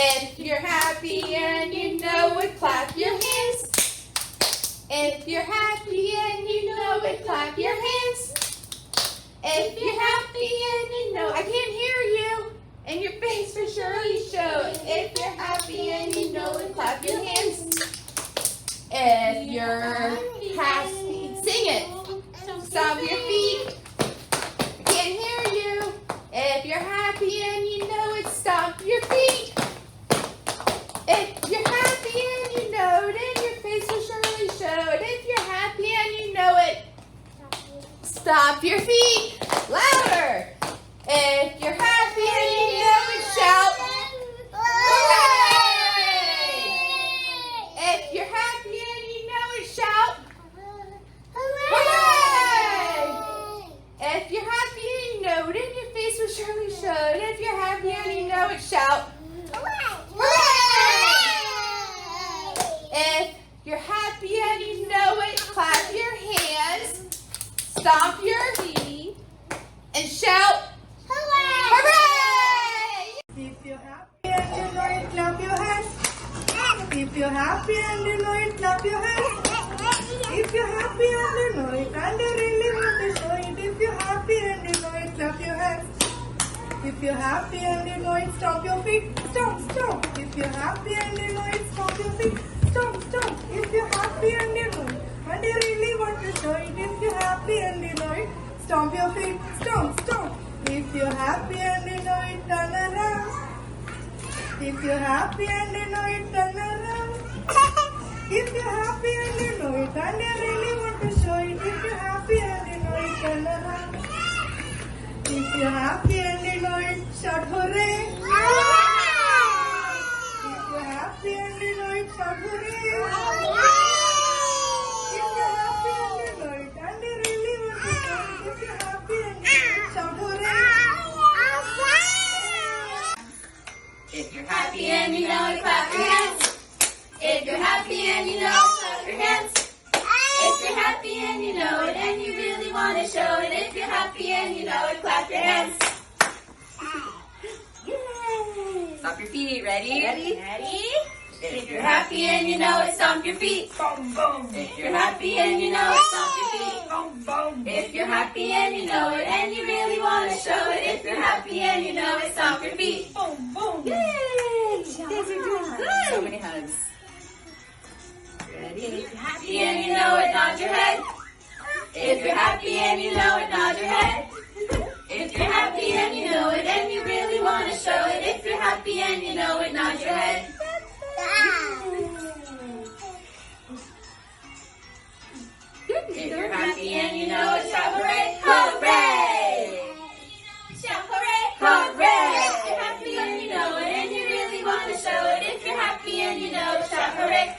If you're happy and you know it, clap your hands. If you're happy and you know it, clap your hands. If you're happy and you know, I can't hear you, and your face will surely show it. If you're happy and you know it, clap your hands. If you're happy, sing it. Stomp your feet. I can't hear you. If you're happy and you know it, stomp your feet. If you're happy and you know it, and your face will surely show it. If you're happy and you know it, stomp your feet. Louder. If you're happy and you know it, shout. Hooray! If you're happy and you know it, shout. Hooray! If you're happy and you know it, and your face will surely show it. If you're happy and you know it, shout. If you're happy and you know it, clap your hands, stomp your feet, and shout, hooray! If you're happy and you know it, clap your hands. If you're happy and you know it, clap your hands. If you're happy and you know it, and you really want to show it. If you're happy and you know it, clap your hands. If you're happy and you know it, stomp your feet. Stomp, stomp. If you're happy and you know it, stomp your feet. Stomp, stomp. If you're happy and you know it, and you really want to show it. If you're happy and you know it, stomp your feet. Stomp, stomp. If you're happy and you know it, turn around. If you're happy and you know it, turn around. If you're happy and you know it, and you really want to show it. If you're happy and you know it, turn around. If you're happy and you know it, shout hooray! If you're happy and you know it, shout hooray! If you're happy and you know it, and you really want to show it. If you're happy and you know it, shout hooray! If you're happy and you know it, clap your hands. If you're happy and you know it, clap your hands. If you're happy and you know it, and you really want to show it. If you're happy and you know it, clap your hands. Yay! Stomp your feet. Ready? Ready? If you're happy and you know it, stomp your feet. Boom, boom. If you're happy and you know it, stomp your feet. Boom, boom. If you're happy and you know it, and you really want to show it. If you're happy and you know it, stomp your feet. Boom, boom. Yay! You guys are doing good. So many hugs. Ready? If you're happy and you know it, nod your head. If you're happy and you know it, nod your head. If you're happy and you know it, and you really want to show it. If you're happy and you know it, nod your head. If you're happy and you know it, shout hooray! Hooray! Shout hooray! Hooray! If you're happy and you know it, and you really want to show it. If you're happy and you know it, shout hooray!